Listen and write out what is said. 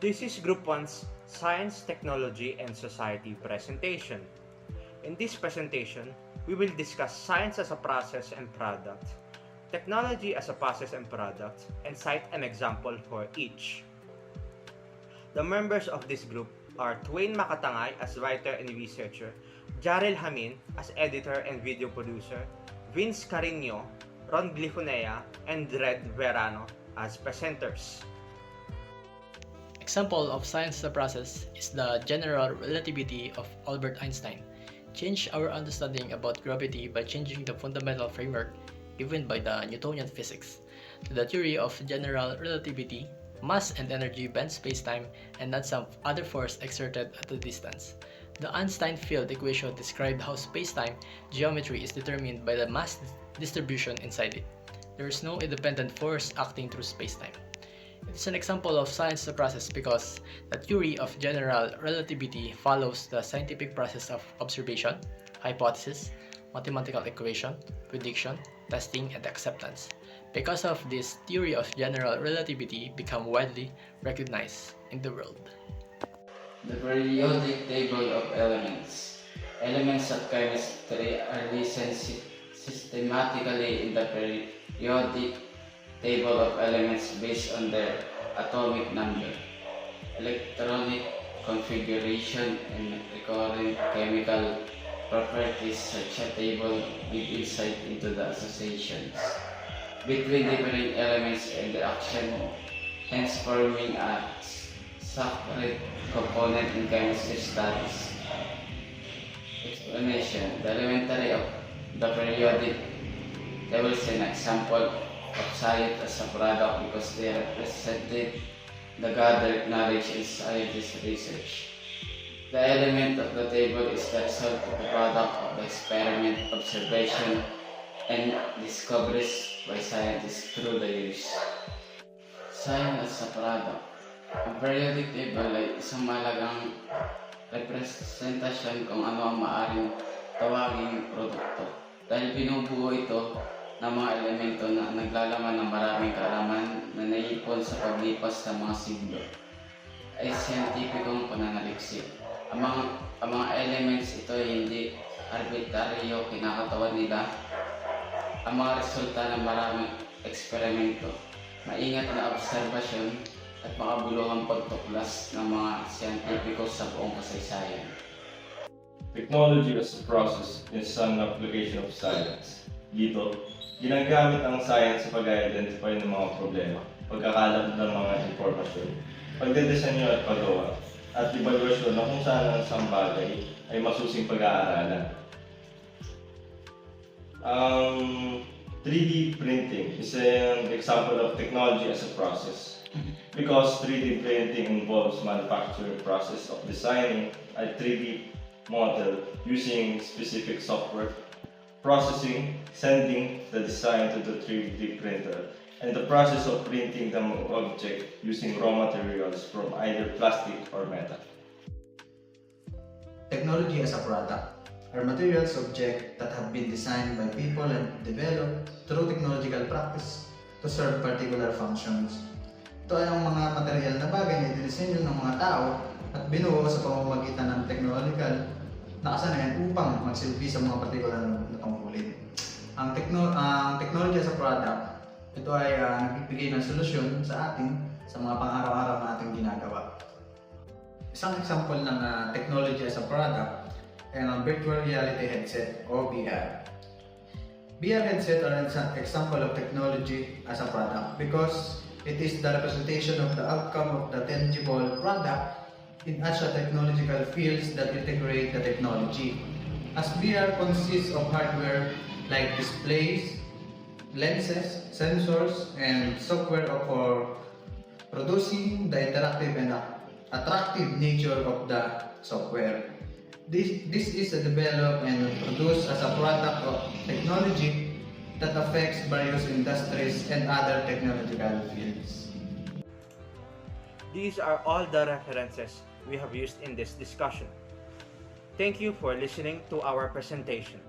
This is Group 1's Science, Technology, and Society presentation. In this presentation, we will discuss science as a process and product, technology as a process and product, and cite an example for each. The members of this group are Twain Makatangay as writer and researcher, Jarel Hamin as editor and video producer, Vince Carino, Ron Glifonea, and Red Verano as presenters. Example of science as a process is the general relativity of Albert Einstein. Change our understanding about gravity by changing the fundamental framework given by the Newtonian physics. To the theory of general relativity, mass and energy bend space-time and not some other force exerted at a distance. The Einstein field equation described how space-time geometry is determined by the mass distribution inside it. There is no independent force acting through space-time. It is an example of science as a process because the theory of general relativity follows the scientific process of observation, hypothesis, mathematical equation, prediction, testing, and acceptance. Because of this, theory of general relativity become widely recognized in the world. The periodic table of elements. Elements of chemistry are listed systematically in the periodic table of elements based on their atomic number, electronic configuration, and recurrent chemical properties. Such a table gives insight into the associations between different elements and the action, hence forming a separate component in chemistry studies. Explanation. The elementary of the periodic table is an example of science as a product because they represented the gathered knowledge in scientist research. The element of the table is the result of the product of the experiment, observation, and discoveries by scientists through the years. Science as a product. Ang periodic table ay isang mahalagang representasyon kung ano ang maaaring tawaging produkto dahil binubuo ito ng mga elemento na naglalaman ng maraming kaalaman na naipon sa paglipas ng mga siglo ay siyentipikong pananaliksik. Ang mga elements ito ay hindi arbitraryo kinakatawan nila. Ang mga resulta ng maraming eksperimento, maingat na obserbasyon at makabuluhang pagtuklas ng mga siyentipiko sa buong kasaysayan. Technology as a process is an application of science. Dito, ginagamit ang science sa pag-identify ng mga problema, pagkakalap ng mga informasyon, pagdedesenyo at paggawa, at evaluasyon na kung saan ang isang bagay ay masusing pag-aaralan. Ang 3D printing is an example of technology as a process because 3D printing involves manufacturing process of designing a 3D model using specific software, processing, sending the design to the 3D printer, and the process of printing the object using raw materials from either plastic or metal. Technology as a product are materials objects that have been designed by people and developed through technological practice to serve particular functions. Ito ay ang mga material na bagay na dinisenyo ng mga tao at binuo sa pamamagitan ng technological na kasanayan upang magsilbi sa mga partikular na tungkulin. Ang technology as a product, ito ay nagbibigay ng solusyon sa atin sa mga pang-araw-araw na ating ginagawa. Isang example ng technology as a product ay ang virtual reality headset o VR. VR headset are an example of technology as a product because it is the representation of the outcome of the tangible product in such a technological fields that integrate the technology. As VR consists of hardware like displays, lenses, sensors, and software for producing the interactive and attractive nature of the software. This is developed and produced as a product of technology that affects various industries and other technological fields. These are all the references we have used in this discussion. Thank you for listening to our presentation.